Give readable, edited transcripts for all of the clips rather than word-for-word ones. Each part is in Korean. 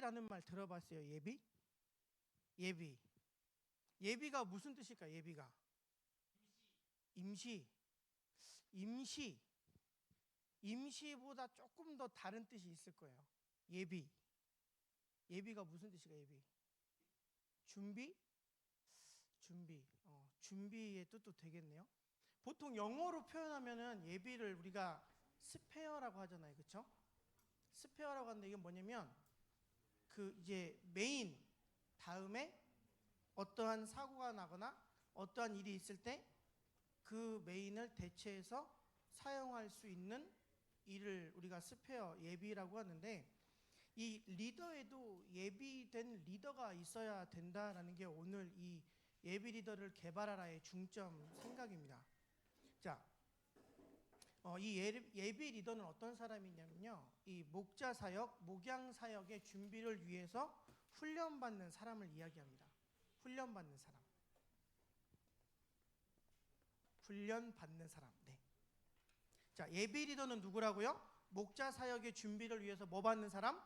예비라는 말 들어봤어요? 예비? 예비. 예비가 무슨 뜻일까? 예비가 임시. 임시. 임시보다 조금 더 다른 뜻이 있을 거예요. 예비. 예비가 무슨 뜻일까? 예비. 준비? 준비. 준비의 뜻도 되겠네요. 보통 영어로 표현하면은 예비를 우리가 스페어라고 하잖아요. 그렇죠? 스페어라고 하는데 이게 뭐냐면 그 이제 메인 다음에 어떠한 사고가 나거나 어떠한 일이 있을 때 그 메인을 대체해서 사용할 수 있는 일을 우리가 스페어 예비라고 하는데, 이 리더에도 예비된 리더가 있어야 된다라는 게 오늘 이 예비 리더를 개발하라의 중점 생각입니다. 자, 이 예비 리더는 어떤 사람이냐면요, 이 목자 사역, 목양 사역의 준비를 위해서 훈련받는 사람을 이야기합니다. 훈련받는 사람. 훈련받는 사람. 네. 자, 예비 리더는 누구라고요? 목자 사역의 준비를 위해서 뭐 받는 사람?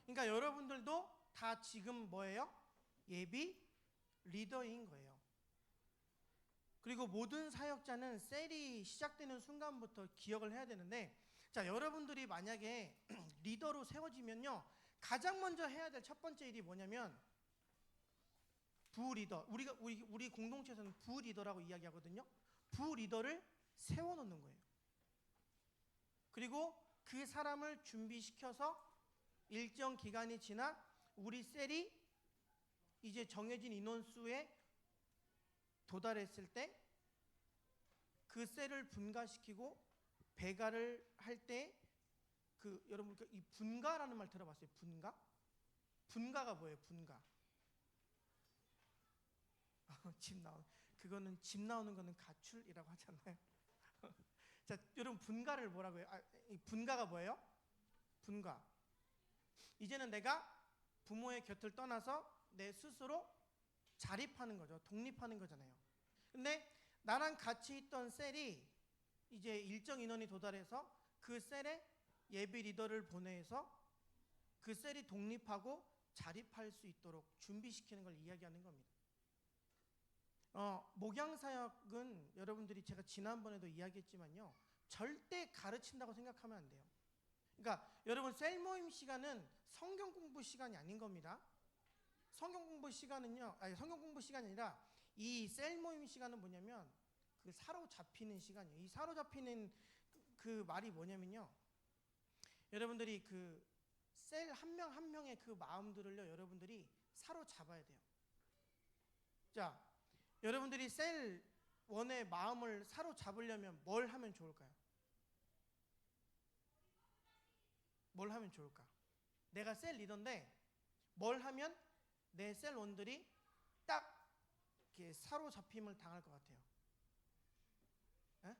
그러니까 여러분들도 다 지금 뭐예요? 예비 리더인 거예요. 그리고 모든 사역자는 셀이 시작되는 순간부터 기억을 해야 되는데, 자, 여러분들이 만약에 리더로 세워지면요, 가장 먼저 해야 될 첫 번째 일이 뭐냐면 부리더. 우리 공동체에서는 부리더라고 이야기하거든요. 부리더를 세워놓는 거예요. 그리고 그 사람을 준비시켜서 일정 기간이 지나 우리 셀이 이제 정해진 인원수에 도달했을 때 그 셀을 분가시키고 배가를 할 때 여러분 이 분가라는 말 들어봤어요? 분가? 분가가 뭐예요? 분가. 그거는 집 나오는 거는 가출이라고 하잖아요. 자, 여러분 분가를 뭐라고 해요? 이 분가가 뭐예요? 분가. 이제는 내가 부모의 곁을 떠나서 내 스스로 자립하는 거죠. 독립하는 거잖아요. 근데 나랑 같이 있던 셀이 이제 일정 인원이 도달해서 그 셀에 예비 리더를 보내서 그 셀이 독립하고 자립할 수 있도록 준비시키는 걸 이야기하는 겁니다. 목양사역은 여러분들이 제가 지난번에도 이야기했지만요, 절대 가르친다고 생각하면 안 돼요. 그러니까 여러분 셀 모임 시간은 성경 공부 시간이 아닌 겁니다. 성경 공부 시간이 아니라 이 셀 모임 시간은 뭐냐면 그 사로잡히는 시간이에요. 이 사로잡히는 그 말이 뭐냐면요, 여러분들이 그 셀 한 명 한 명의 그 마음들을요, 여러분들이 사로잡아야 돼요. 자, 여러분들이 셀 원의 마음을 사로잡으려면 뭘 하면 좋을까요? 뭘 하면 좋을까? 내가 셀 리더인데 뭘 하면 내 셀 원들이 딱 이렇게 사로잡힘을 당할 것 같아요? 에?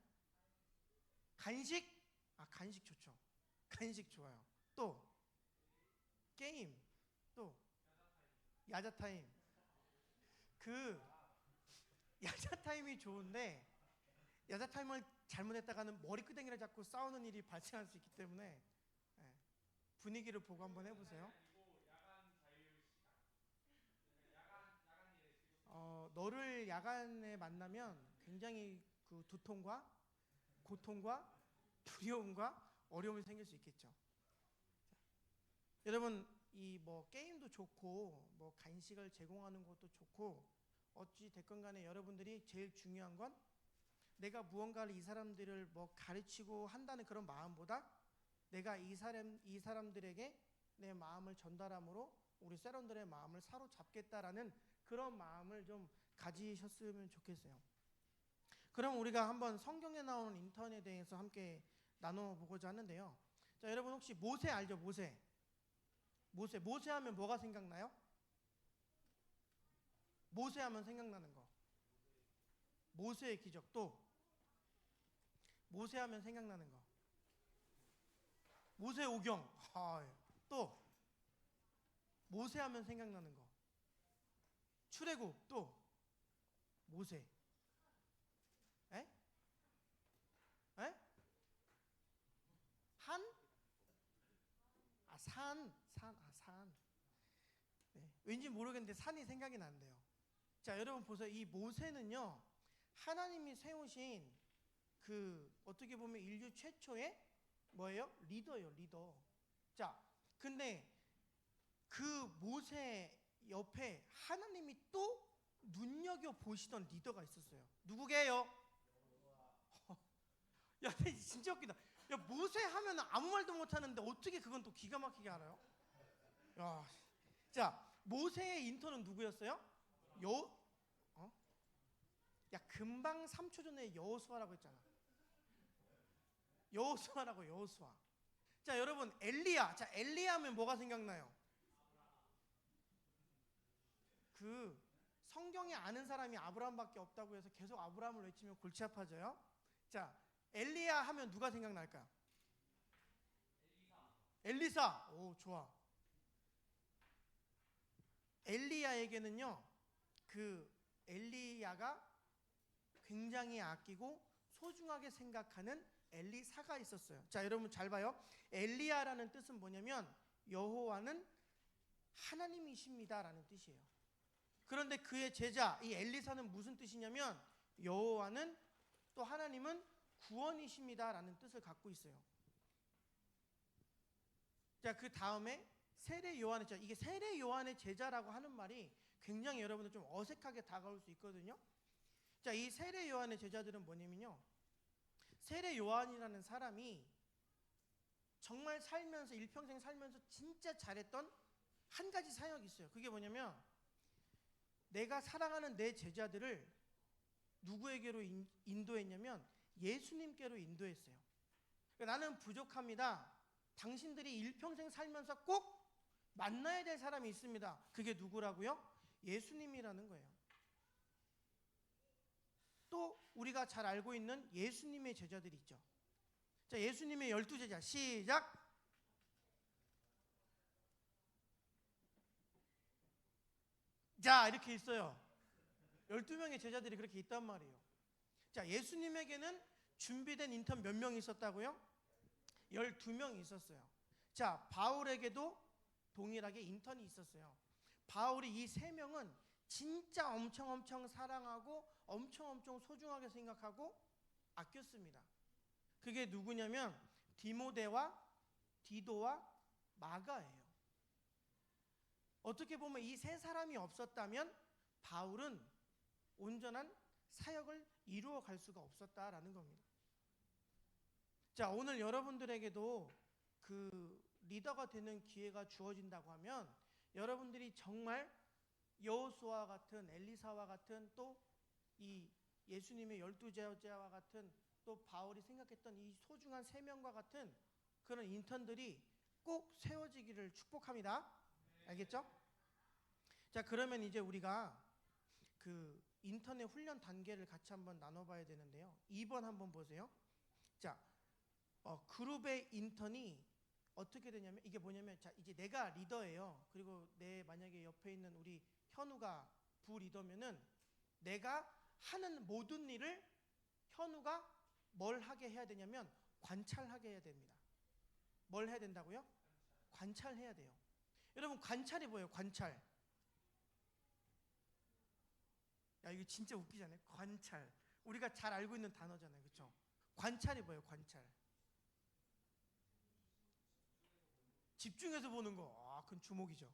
간식? 간식 좋죠. 간식 좋아요. 또 게임, 또 야자타임. 그 야자타임이 좋은데 야자타임을 잘못했다가는 머리끄댕이를 잡고 싸우는 일이 발생할 수 있기 때문에 분위기를 보고 한번 해보세요. 너를 야간에 만나면 굉장히 그 두통과 고통과 두려움과 어려움이 생길 수 있겠죠. 자, 여러분 이 뭐 게임도 좋고 뭐 간식을 제공하는 것도 좋고 어찌 됐건 간에 여러분들이 제일 중요한 건 내가 무언가를 이 사람들을 뭐 가르치고 한다는 그런 마음보다 내가 이 사람들에게 내 마음을 전달함으로 우리 셀원들의 마음을 사로잡겠다라는 그런 마음을 좀 가지셨으면 좋겠어요. 그럼 우리가 한번 성경에 나오는 인턴에 대해서 함께 나눠보고자 하는데요. 자, 여러분 혹시 모세 알죠? 모세 하면 뭐가 생각나요? 모세 하면 생각나는 거. 모세의 기적. 또 모세 하면 생각나는 거. 모세 오경. 또 모세 하면 생각나는 거. 출애굽. 또 모세. 에? 한? 산. 산. 네. 왠지 모르겠는데 산이 생각이 난대요. 자, 여러분 보세요. 이 모세는요, 하나님이 세우신 그 어떻게 보면 인류 최초의 뭐예요? 리더예요, 리더. 자, 근데 그 모세 옆에 하나님이 또 눈여겨 보시던 리더가 있었어요. 누구게요? 야, 진짜 웃기다. 야, 모세 하면 아무 말도 못 하는데 어떻게 그건 또 기가 막히게 알아요? 야, 자, 모세의 인턴은 누구였어요? 어? 야, 금방 3초 전에 여호수아라고 했잖아. 여호수아라고, 여호수아. 자, 여러분, 엘리야. 자, 엘리야 하면 뭐가 생각나요? 그 성경에 아는 사람이 아브라함밖에 없다고 해서 계속 아브라함을 외치면 골치 아파져요. 자, 엘리야 하면 누가 생각날까요? 엘리사. 오, 좋아. 엘리야에게는요, 그 엘리야가 굉장히 아끼고 소중하게 생각하는 엘리사가 있었어요. 자, 여러분 잘 봐요. 엘리야라는 뜻은 뭐냐면 여호와는 하나님이십니다라는 뜻이에요. 그런데 그의 제자 이 엘리사는 무슨 뜻이냐면 여호와는 또 하나님은 구원이십니다라는 뜻을 갖고 있어요. 자, 그 다음에 세례 요한의 제자. 이게 세례 요한의 제자라고 하는 말이 굉장히 여러분들 좀 어색하게 다가올 수 있거든요. 자, 이 세례 요한의 제자들은 뭐냐면요, 세례 요한이라는 사람이 정말 살면서 일평생 살면서 진짜 잘했던 한 가지 사역이 있어요. 그게 뭐냐면 내가 사랑하는 내 제자들을 누구에게로 인도했냐면 예수님께로 인도했어요. 그러니까 나는 부족합니다. 당신들이 일평생 살면서 꼭 만나야 될 사람이 있습니다. 그게 누구라고요? 예수님이라는 거예요. 또 우리가 잘 알고 있는 예수님의 제자들이 있죠. 자, 예수님의 12제자 시작. 자, 이렇게 있어요. 12명의 제자들이 그렇게 있단 말이에요. 자, 예수님에게는 준비된 인턴 몇 명 있었다고요? 12명이 있었어요. 자, 바울에게도 동일하게 인턴이 있었어요. 바울이 이 3명은 진짜 엄청 사랑하고 엄청 소중하게 생각하고 아꼈습니다. 그게 누구냐면 디모데와 디도와 마가예요. 어떻게 보면 이 3사람이 없었다면 바울은 온전한 사역을 이루어 갈 수가 없었다라는 겁니다. 자, 오늘 여러분들에게도 그 리더가 되는 기회가 주어진다고 하면 여러분들이 정말 여호수아와 같은 엘리사와 같은 또 이 예수님의 12제자와 같은 또 바울이 생각했던 이 소중한 3명과 같은 그런 인턴들이 꼭 세워지기를 축복합니다. 알겠죠? 자, 그러면 이제 우리가 그 인턴의 훈련 단계를 같이 한번 나눠봐야 되는데요. 2번 한번 보세요. 자, 그룹의 인턴이 어떻게 되냐면 이게 뭐냐면, 자, 이제 내가 리더예요. 그리고 내 만약에 옆에 있는 우리 현우가 부리더면은 내가 하는 모든 일을 현우가 뭘 하게 해야 되냐면 관찰하게 해야 됩니다. 뭘 해야 된다고요? 관찰해야 돼요. 여러분, 관찰이 뭐예요? 관찰. 야, 이거 진짜 웃기잖아요. 관찰. 우리가 잘 알고 있는 단어잖아요. 그렇죠? 관찰이 뭐예요? 관찰. 집중해서 보는 거. 아, 그건 주목이죠.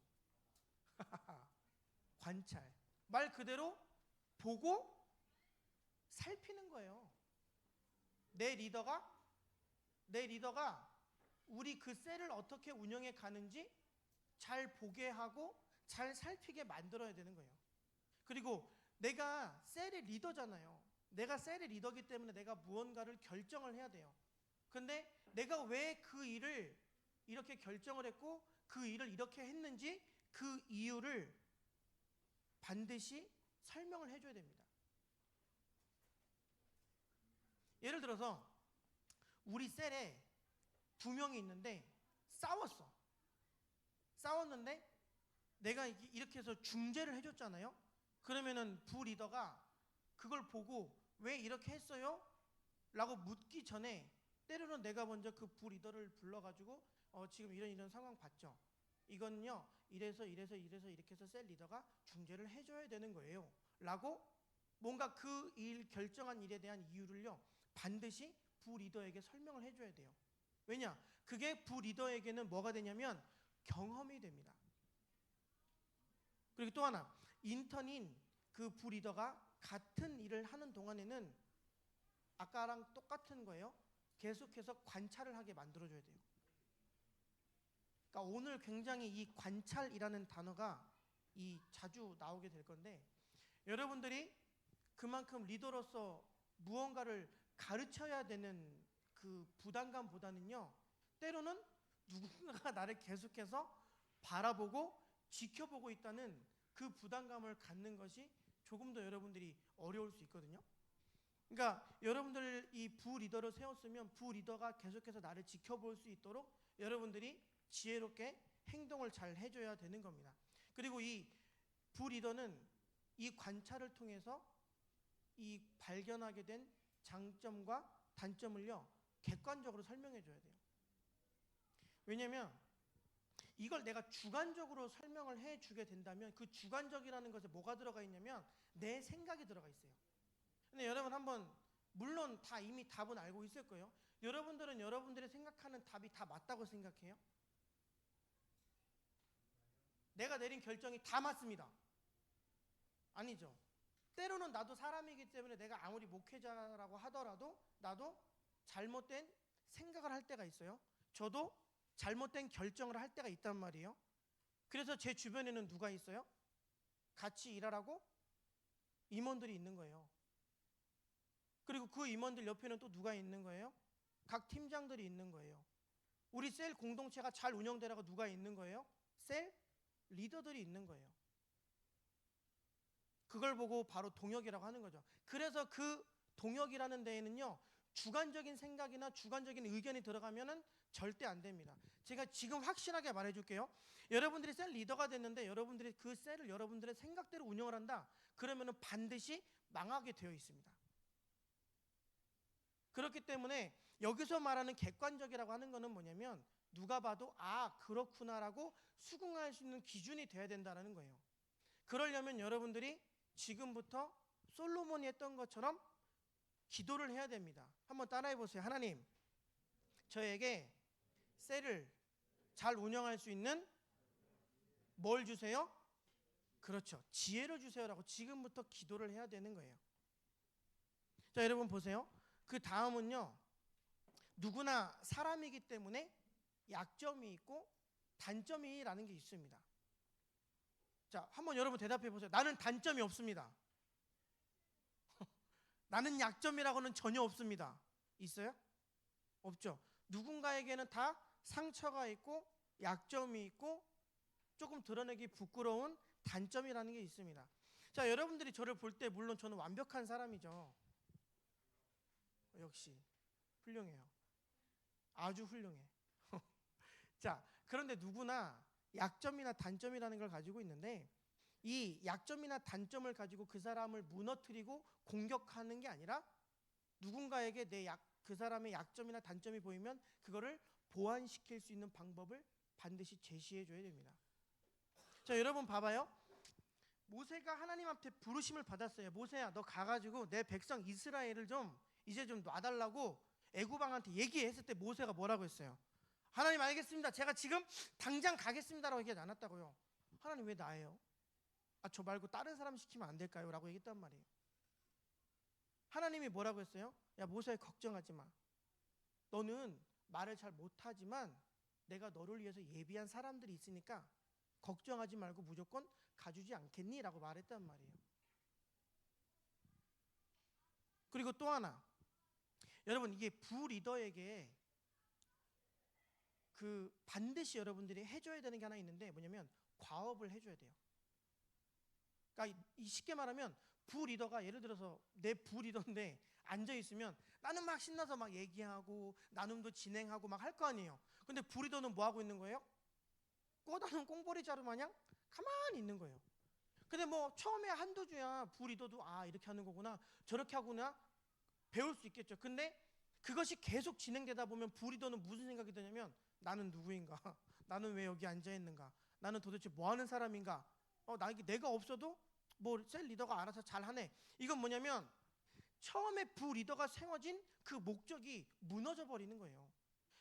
관찰. 말 그대로 보고 살피는 거예요. 내 리더가 우리 그 셀을 어떻게 운영해 가는지 잘 보게 하고 잘 살피게 만들어야 되는 거예요. 그리고 내가 셀의 리더잖아요. 내가 셀의 리더기 때문에 내가 무언가를 결정을 해야 돼요. 근데 내가 왜 그 일을 이렇게 결정을 했고 그 일을 이렇게 했는지 그 이유를 반드시 설명을 해줘야 됩니다. 예를 들어서 우리 셀에 2명이 있는데 싸웠는데 내가 이렇게 해서 중재를 해줬잖아요. 그러면은 부리더가 그걸 보고 왜 이렇게 했어요? 라고 묻기 전에 때로는 내가 먼저 그 부리더를 불러가지고 지금 이런 상황 봤죠? 이거는요 이래서 이렇게 해서 셀 리더가 중재를 해줘야 되는 거예요 라고 뭔가 그 일 결정한 일에 대한 이유를요 반드시 부리더에게 설명을 해줘야 돼요. 왜냐? 그게 부리더에게는 뭐가 되냐면 경험이 됩니다. 그리고 또 하나, 인턴인 그 부리더가 같은 일을 하는 동안에는 아까랑 똑같은 거예요. 계속해서 관찰을 하게 만들어줘야 돼요. 그러니까 오늘 굉장히 이 관찰이라는 단어가 자주 나오게 될 건데, 여러분들이 그만큼 리더로서 무언가를 가르쳐야 되는 그 부담감보다는요, 때로는 누군가가 나를 계속해서 바라보고 지켜보고 있다는 그 부담감을 갖는 것이 조금 더 여러분들이 어려울 수 있거든요. 그러니까 여러분들 이 부리더를 세웠으면 부리더가 계속해서 나를 지켜볼 수 있도록 여러분들이 지혜롭게 행동을 잘 해줘야 되는 겁니다. 그리고 이 부리더는 이 관찰을 통해서 이 발견하게 된 장점과 단점을요 객관적으로 설명해 줘야 돼요. 왜냐면 이걸 내가 주관적으로 설명을 해 주게 된다면 그 주관적이라는 것에 뭐가 들어가 있냐면 내 생각이 들어가 있어요. 근데 여러분 한번 물론 다 이미 답은 알고 있을 거예요. 여러분들은 여러분들이 생각하는 답이 다 맞다고 생각해요? 내가 내린 결정이 다 맞습니다. 아니죠. 때로는 나도 사람이기 때문에 내가 아무리 목회자라고 하더라도 나도 잘못된 생각을 할 때가 있어요. 저도 잘못된 결정을 할 때가 있단 말이에요. 그래서 제 주변에는 누가 있어요? 같이 일하라고 임원들이 있는 거예요. 그리고 그 임원들 옆에는 또 누가 있는 거예요? 각 팀장들이 있는 거예요. 우리 셀 공동체가 잘 운영되라고 누가 있는 거예요? 셀 리더들이 있는 거예요. 그걸 보고 바로 동역이라고 하는 거죠. 그래서 그 동역이라는 데에는요 주관적인 생각이나 주관적인 의견이 들어가면은 절대 안 됩니다. 제가 지금 확실하게 말해줄게요. 여러분들이 셀 리더가 됐는데 여러분들이 그 셀을 여러분들의 생각대로 운영을 한다. 그러면은 반드시 망하게 되어 있습니다. 그렇기 때문에 여기서 말하는 객관적이라고 하는 것은 뭐냐면 누가 봐도 아 그렇구나라고 수긍할 수 있는 기준이 돼야 된다는 거예요. 그러려면 여러분들이 지금부터 솔로몬이 했던 것처럼 기도를 해야 됩니다. 한번 따라해 보세요. 하나님, 저에게 셀을 잘 운영할 수 있는 뭘 주세요? 그렇죠. 지혜를 주세요라고 지금부터 기도를 해야 되는 거예요. 자, 여러분 보세요. 그 다음은요. 누구나 사람이기 때문에 약점이 있고 단점이라는 게 있습니다. 자, 한번 여러분 대답해 보세요. 나는 단점이 없습니다. 나는 약점이라고는 전혀 없습니다. 있어요? 없죠. 누군가에게는 다 상처가 있고 약점이 있고 조금 드러내기 부끄러운 단점이라는 게 있습니다. 자, 여러분들이 저를 볼 때 물론 저는 완벽한 사람이죠. 역시 훌륭해요. 아주 훌륭해. 자, 그런데 누구나 약점이나 단점이라는 걸 가지고 있는데 이 약점이나 단점을 가지고 그 사람을 무너뜨리고 공격하는 게 아니라 누군가에게 그 사람의 약점이나 단점이 보이면 그거를 보완시킬 수 있는 방법을 반드시 제시해 줘야 됩니다. 자, 여러분 봐봐요. 모세가 하나님한테 부르심을 받았어요. 모세야, 너 가가지고 내 백성 이스라엘을 이제 좀 놔달라고 애굽 왕한테 얘기했을 때 모세가 뭐라고 했어요? 하나님 알겠습니다. 제가 지금 당장 가겠습니다라고 얘기하지 않았다고요. 하나님 왜 나예요? 저 말고 다른 사람 시키면 안 될까요? 라고 얘기했단 말이에요. 하나님이 뭐라고 했어요? 야, 모세 걱정하지 마. 너는 말을 잘 못하지만 내가 너를 위해서 예비한 사람들이 있으니까 걱정하지 말고 무조건 가주지 않겠니? 라고 말했단 말이에요. 그리고 또 하나, 여러분 이게 부리더에게 반드시 여러분들이 해줘야 되는 게 하나 있는데 뭐냐면 과업을 해줘야 돼요. 그러니까 쉽게 말하면 부리더가 예를 들어서 내 부리더인데 앉아있으면 나는 막 신나서 막 얘기하고 나눔도 진행하고 막 할 거 아니에요. 근데 부리더는 뭐 하고 있는 거예요? 꼬다는 꽁보리 자루 마냥 가만히 있는 거예요. 근데 뭐 처음에 한두 주야 부리더도 이렇게 하는 거구나 저렇게 하구나 배울 수 있겠죠. 근데 그것이 계속 진행되다 보면 부리더는 무슨 생각이 드냐면 나는 누구인가? 나는 왜 여기 앉아있는가? 나는 도대체 뭐 하는 사람인가? 내가 없어도 뭐 셀 리더가 알아서 잘하네. 이건 뭐냐면 처음에 부 리더가 세워진 그 목적이 무너져 버리는 거예요.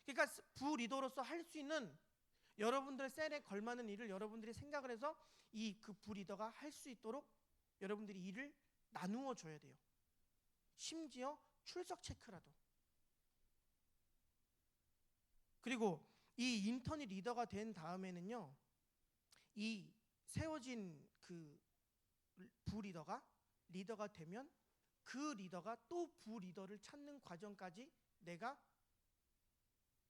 그러니까 부 리더로서 할 수 있는 여러분들 셀에 걸맞는 일을 여러분들이 생각을 해서 이 그 부 리더가 할 수 있도록 여러분들이 일을 나누어 줘야 돼요. 심지어 출석 체크라도. 그리고 이 인턴이 리더가 된 다음에는요, 이 세워진 그 부 리더가 되면 그 리더가 또 부 리더를 찾는 과정까지 내가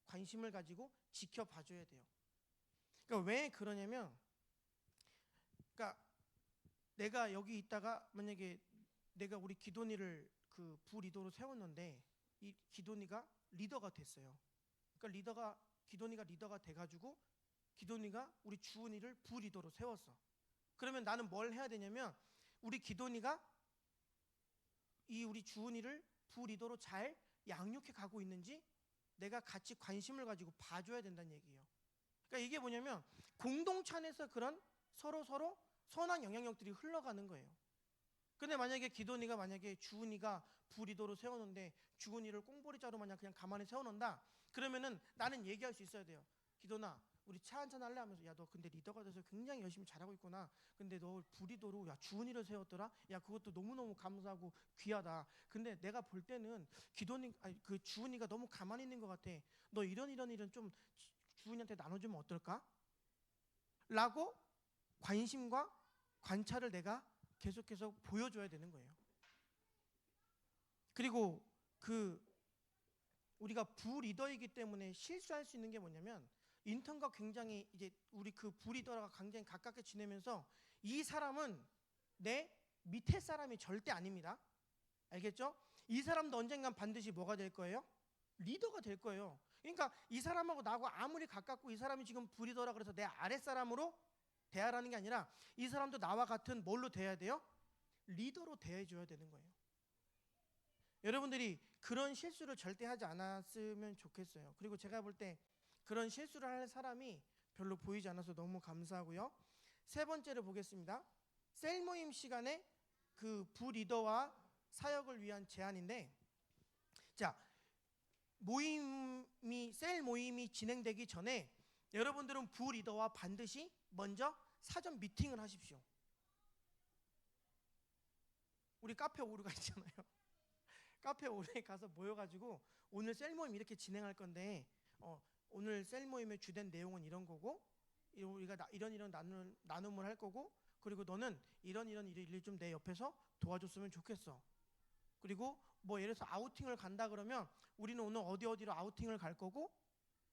관심을 가지고 지켜봐 줘야 돼요. 그러니까 왜 그러냐면, 그러니까 내가 여기 있다가 만약에 내가 우리 기돈이를 그 부 리더로 세웠는데 이 기돈이가 리더가 됐어요. 그러니까 기돈이가 리더가 돼가지고 기돈이가 우리 주은이를 부 리더로 세웠어. 그러면 나는 뭘 해야 되냐면 우리 기돈이가 이 우리 주은이를 부 리더로 잘 양육해 가고 있는지 내가 같이 관심을 가지고 봐줘야 된다는 얘기예요. 그러니까 이게 뭐냐면 공동체 안에서 그런 서로 선한 영향력들이 흘러가는 거예요. 근데 만약에 기돈이가 만약에 주은이가 부 리더로 세워놓는데 주은이를 꽁보리자루 마냥 그냥 가만히 세워놓는다. 그러면은 나는 얘기할 수 있어야 돼요. 기돈아, 우리 차 한잔 할래? 하면서 야, 너 근데 리더가 돼서 굉장히 열심히 잘하고 있구나. 근데 너 부 리더로 야 주은이를 세웠더라. 야, 그것도 너무너무 감사하고 귀하다. 근데 내가 볼 때는 그 주은이가 너무 가만히 있는 것 같아. 너 이런 일은 좀 주은이한테 나눠주면 어떨까? 라고 관심과 관찰을 내가 계속해서 보여줘야 되는 거예요. 그리고 우리가 부 리더이기 때문에 실수할 수 있는 게 뭐냐면 인턴과 굉장히 이제 우리 그 부 리더가 굉장히 가깝게 지내면서 이 사람은 내 밑에 사람이 절대 아닙니다. 알겠죠? 이 사람도 언젠간 반드시 뭐가 될 거예요? 리더가 될 거예요. 그러니까 이 사람하고 나하고 아무리 가깝고 이 사람이 지금 부 리더라 그래서 내 아랫사람으로 대하라는 게 아니라 이 사람도 나와 같은 뭘로 대해야 돼요? 리더로 대해줘야 되는 거예요. 여러분들이 그런 실수를 절대 하지 않았으면 좋겠어요. 그리고 제가 볼 때 그런 실수를 할 사람이 별로 보이지 않아서 너무 감사하고요. 세 번째를 보겠습니다. 셀 모임 시간에 그 부 리더와 사역을 위한 제안인데, 자, 셀 모임이 진행되기 전에 여러분들은 부 리더와 반드시 먼저 사전 미팅을 하십시오. 우리 카페 오류가 있잖아요. 카페 오류에 가서 모여가지고 오늘 셀 모임 이렇게 진행할 건데 오늘 셀 모임의 주된 내용은 이런 거고 우리가 이런 나눔을 할 거고 그리고 너는 이런 일을 좀 내 옆에서 도와줬으면 좋겠어. 그리고 뭐 예를 들어서 아우팅을 간다 그러면 우리는 오늘 어디로 아우팅을 갈 거고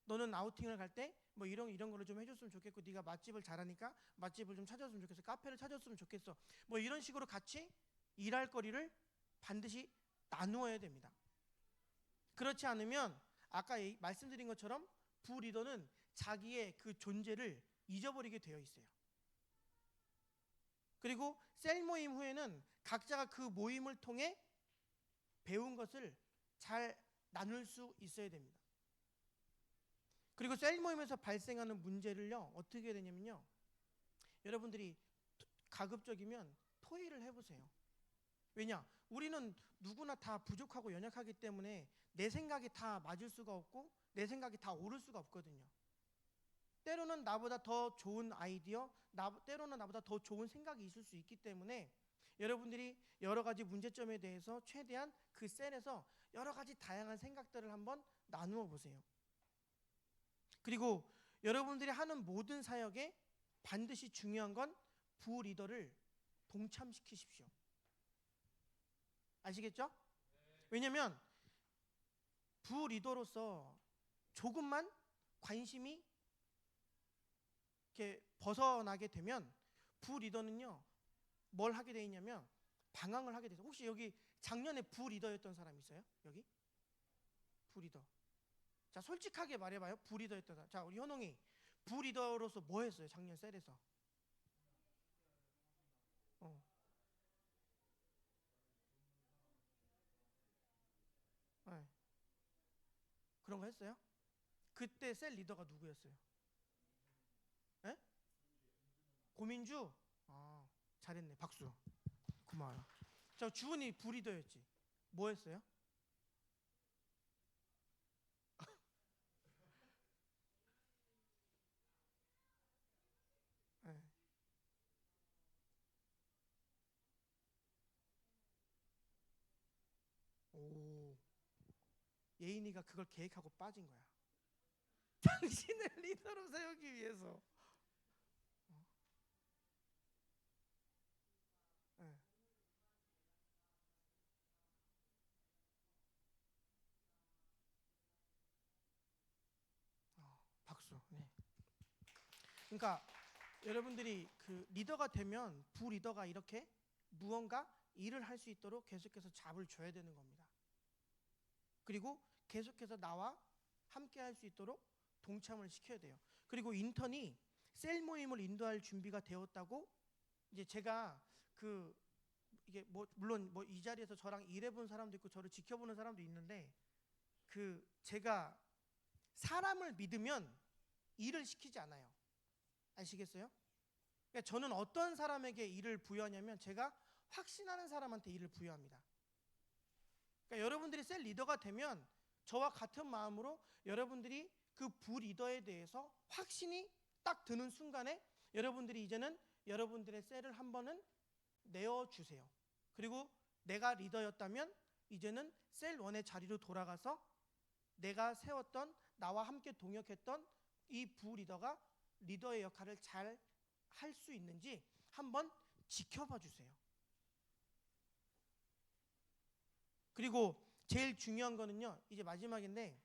너는 아우팅을 갈 때 뭐 이런 거를 좀 해줬으면 좋겠고 네가 맛집을 잘하니까 맛집을 좀 찾았으면 좋겠어. 카페를 찾았으면 좋겠어. 뭐 이런 식으로 같이 일할 거리를 반드시 나누어야 됩니다. 그렇지 않으면 아까 말씀드린 것처럼 부 리더는 자기의 그 존재를 잊어버리게 되어 있어요. 그리고 셀 모임 후에는 각자가 그 모임을 통해 배운 것을 잘 나눌 수 있어야 됩니다. 그리고 셀 모임에서 발생하는 문제를요 어떻게 해야 되냐면요, 여러분들이 가급적이면 토의를 해보세요. 왜냐? 우리는 누구나 다 부족하고 연약하기 때문에 내 생각이 다 맞을 수가 없고 내 생각이 다 옳을 수가 없거든요. 때로는 나보다 더 좋은 아이디어, 때로는 나보다 더 좋은 생각이 있을 수 있기 때문에 여러분들이 여러 가지 문제점에 대해서 최대한 그 셀에서 여러 가지 다양한 생각들을 한번 나누어 보세요. 그리고 여러분들이 하는 모든 사역에 반드시 중요한 건 부 리더를 동참시키십시오. 아시겠죠? 왜냐면 부 리더로서 조금만 관심이 이렇게 벗어나게 되면 부 리더는요 뭘 하게 돼 있냐면 방황을 하게 돼서, 혹시 여기 작년에 부 리더였던 사람 있어요? 여기? 부 리더. 자, 솔직하게 말해봐요. 부 리더였던 사람. 자, 우리 현홍이 부 리더로서 뭐 했어요? 작년 셀에서. 네. 그런 거 했어요? 그때 셀 리더가 누구였어요? 네? 고민주. 잘했네. 박수. 고마워요. 저 주은이 부리더였지. 뭐 했어요? 네. 오, 예인이가 그걸 계획하고 빠진 거야. 당신을 리더로 세우기 위해서. 네. 박수. 네. 그러니까 여러분들이 그 리더가 되면 부리더가 이렇게 무언가 일을 할 수 있도록 계속해서 잡을 줘야 되는 겁니다. 그리고 계속해서 나와 함께 할 수 있도록 동참을 시켜야 돼요. 그리고 인턴이 셀 모임을 인도할 준비가 되었다고 이제 제가 그 이게 뭐 물론 뭐 이 자리에서 저랑 일해본 사람도 있고 저를 지켜보는 사람도 있는데 그 제가 사람을 믿으면 일을 시키지 않아요. 아시겠어요? 그러니까 저는 어떤 사람에게 일을 부여하냐면 제가 확신하는 사람한테 일을 부여합니다. 그러니까 여러분들이 셀 리더가 되면 저와 같은 마음으로 여러분들이 그 부리더에 대해서 확신이 딱 드는 순간에 여러분들이 이제는 여러분들의 셀을 한 번은 내어주세요. 그리고 내가 리더였다면 이제는 셀 원의 자리로 돌아가서 내가 세웠던 나와 함께 동역했던 이 부리더가 리더의 역할을 잘 할 수 있는지 한번 지켜봐 주세요. 그리고 제일 중요한 거는요, 이제 마지막인데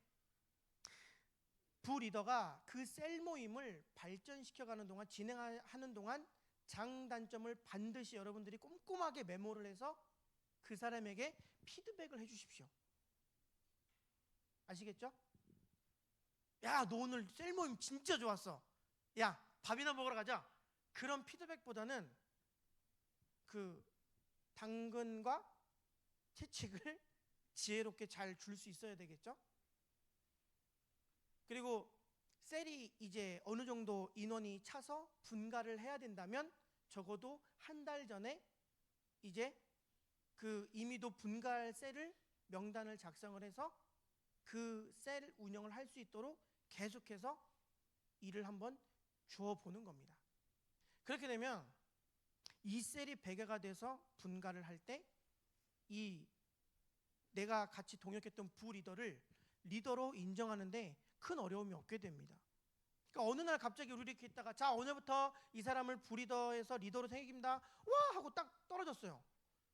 부리더가 그 셀 모임을 발전시켜가는 동안 진행하는 동안 장단점을 반드시 여러분들이 꼼꼼하게 메모를 해서 그 사람에게 피드백을 해주십시오. 아시겠죠? 야, 너 오늘 셀 모임 진짜 좋았어. 야, 밥이나 먹으러 가자. 그런 피드백보다는 그 당근과 채찍을 지혜롭게 잘 줄 수 있어야 되겠죠? 그리고 셀이 이제 어느 정도 인원이 차서 분가를 해야 된다면 적어도 한 달 전에 이제 그 이미도 분가할 셀을 명단을 작성을 해서 그 셀 운영을 할 수 있도록 계속해서 일을 한번 주어 보는 겁니다. 그렇게 되면 이 셀이 100개가 돼서 분가를 할 때 이 내가 같이 동역했던 부리더를 리더로 인정하는데 큰 어려움이 없게 됩니다. 그러니까 어느 날 갑자기 우리 이렇게 있다가 자, 오늘부터 이 사람을 부리더에서 리더로 생깁니다. 와 하고 딱 떨어졌어요.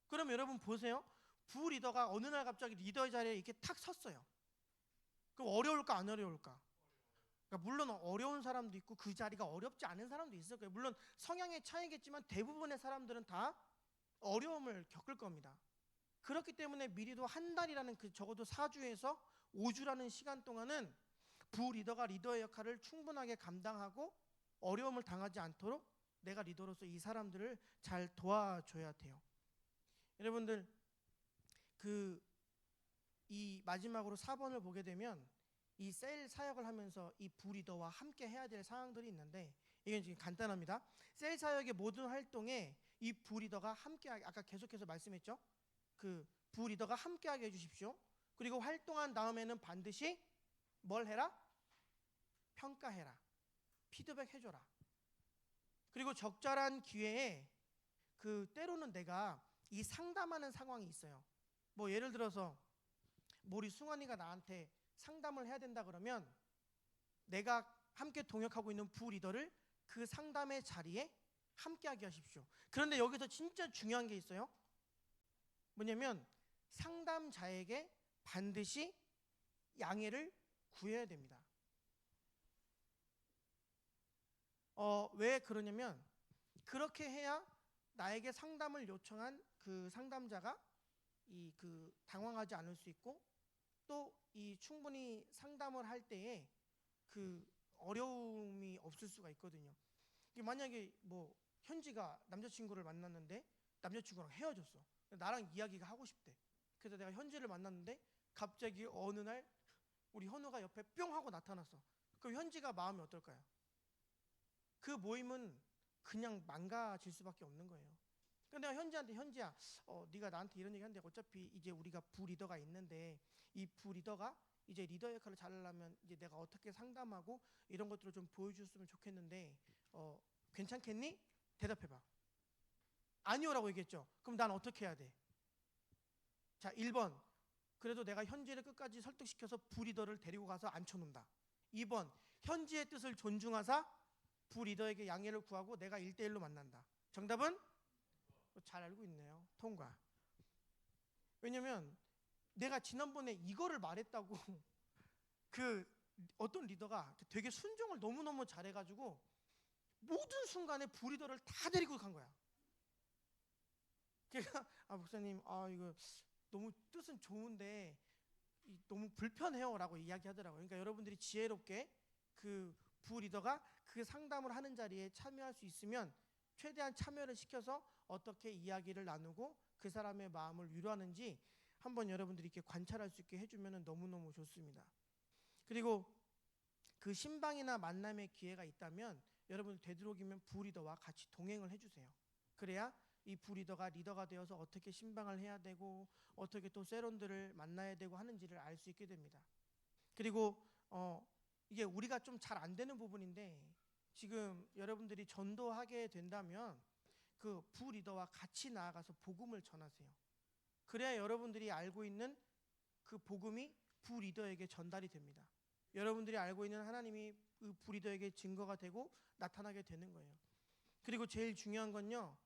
그럼 여러분 보세요. 부리더가 어느 날 갑자기 리더의 자리에 이렇게 탁 섰어요. 그럼 어려울까 안 어려울까? 그러니까 물론 어려운 사람도 있고 그 자리가 어렵지 않은 사람도 있을 거예요. 물론 성향의 차이겠지만 대부분의 사람들은 다 어려움을 겪을 겁니다. 그렇기 때문에 미리도 한 달이라는 그 적어도 4주에서 5주라는 시간 동안은 부리더가 리더의 역할을 충분하게 감당하고 어려움을 당하지 않도록 내가 리더로서 이 사람들을 잘 도와줘야 돼요. 여러분들 그 이 마지막으로 4번을 보게 되면 이 셀 사역을 하면서 이 부리더와 함께 해야 될 사항들이 있는데 이게 지금 간단합니다. 셀 사역의 모든 활동에 이 부리더가 함께하게 아까 계속해서 말씀했죠. 그 부리더가 함께하게 해주십시오. 그리고 활동한 다음에는 반드시 뭘 해라? 평가해라. 피드백 해줘라. 그리고 적절한 기회에 그 때로는 내가 이 상담하는 상황이 있어요. 뭐 예를 들어서 우리 승환이가 나한테 상담을 해야 된다 그러면 내가 함께 동역하고 있는 부리더를 그 상담의 자리에 함께하게 하십시오. 그런데 여기서 진짜 중요한 게 있어요. 뭐냐면 상담자에게 반드시 양해를 구해야 됩니다. 왜 그러냐면 그렇게 해야 나에게 상담을 요청한 그 상담자가 이 그 당황하지 않을 수 있고 또 이 충분히 상담을 할 때에 그 어려움이 없을 수가 있거든요. 만약에 뭐 현지가 남자친구를 만났는데 남자친구랑 헤어졌어. 나랑 이야기가 하고 싶대. 그래서 내가 현지를 만났는데 갑자기 어느 날 우리 현우가 옆에 뿅 하고 나타났어. 그럼 현지가 마음이 어떨까요? 그 모임은 그냥 망가질 수밖에 없는 거예요. 근데 내가 현지한테 현지야, 네가 나한테 이런 얘기 하는데 어차피 이제 우리가 부리더가 있는데 이 부리더가 이제 리더 역할을 잘하려면 이제 내가 어떻게 상담하고 이런 것들을 좀 보여줬으면 좋겠는데 괜찮겠니? 대답해봐. 아니요라고 얘기했죠. 그럼 난 어떻게 해야 돼? 자, 1번. 그래도 내가 현지를 끝까지 설득시켜서 부리더를 데리고 가서 앉혀놓는다. 2번. 현지의 뜻을 존중하사 부리더에게 양해를 구하고 내가 1대1로 만난다. 정답은? 잘 알고 있네요. 통과. 왜냐면 내가 지난번에 이거를 말했다고 그 어떤 리더가 되게 순종을 너무너무 잘해가지고 모든 순간에 부리더를 다 데리고 간 거야. 걔가 목사님 이거 너무 뜻은 좋은데 너무 불편해요 라고 이야기하더라고요. 그러니까 여러분들이 지혜롭게 그 부리더가 그 상담을 하는 자리에 참여할 수 있으면 최대한 참여를 시켜서 어떻게 이야기를 나누고 그 사람의 마음을 위로하는지 한번 여러분들이 이렇게 관찰할 수 있게 해주면 너무너무 좋습니다. 그리고 그 신방이나 만남의 기회가 있다면 여러분 되도록이면 부리더와 같이 동행을 해주세요. 그래야 이 부리더가 리더가 되어서 어떻게 신방을 해야 되고 어떻게 또 세론들을 만나야 되고 하는지를 알 수 있게 됩니다. 그리고 이게 우리가 좀 잘 안 되는 부분인데 지금 여러분들이 전도하게 된다면 그 부리더와 같이 나아가서 복음을 전하세요. 그래야 여러분들이 알고 있는 그 복음이 부리더에게 전달이 됩니다. 여러분들이 알고 있는 하나님이 그 부리더에게 증거가 되고 나타나게 되는 거예요. 그리고 제일 중요한 건요,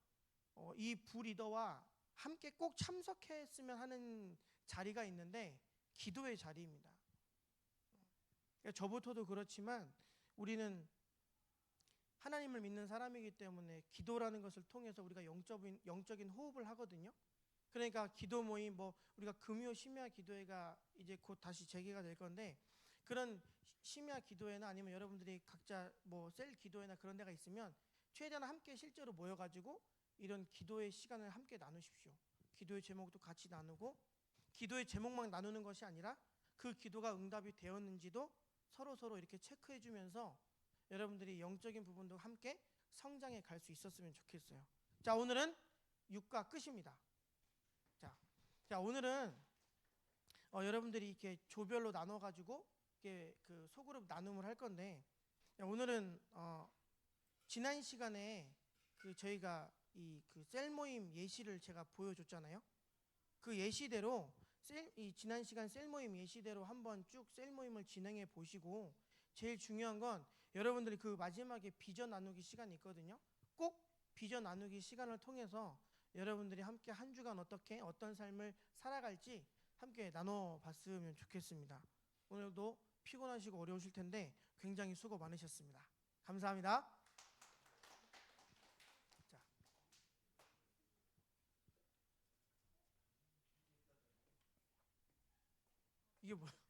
이 부리더와 함께 꼭 참석했으면 하는 자리가 있는데 기도의 자리입니다. 저부터도 그렇지만 우리는 하나님을 믿는 사람이기 때문에 기도라는 것을 통해서 우리가 영적인 호흡을 하거든요. 그러니까 기도 모임 우리가 금요 심야 기도회가 이제 곧 다시 재개가 될 건데 그런 심야 기도회나 아니면 여러분들이 각자 셀 기도회나 그런 데가 있으면 최대한 함께 실제로 모여가지고 이런 기도의 시간을 함께 나누십시오. 기도의 제목도 같이 나누고 기도의 제목만 나누는 것이 아니라 그 기도가 응답이 되었는지도 서로 이렇게 체크해주면서 여러분들이 영적인 부분도 함께 성장해 갈 수 있었으면 좋겠어요. 자, 오늘은 6과 끝입니다. 자, 오늘은 여러분들이 이렇게 조별로 나눠가지고 이렇게 그 소그룹 나눔을 할 건데 오늘은 지난 시간에 그 저희가 그 셀 모임 예시를 제가 보여줬잖아요. 그 예시대로 지난 시간 셀 모임 예시대로 한번 쭉 셀 모임을 진행해 보시고 제일 중요한 건 여러분들이 그 마지막에 비전 나누기 시간이 있거든요. 꼭 비전 나누기 시간을 통해서 여러분들이 함께 한 주간 어떤 삶을 살아갈지 함께 나눠봤으면 좋겠습니다. 오늘도 피곤하시고 어려우실 텐데 굉장히 수고 많으셨습니다. 감사합니다. 자, 이게 뭐야?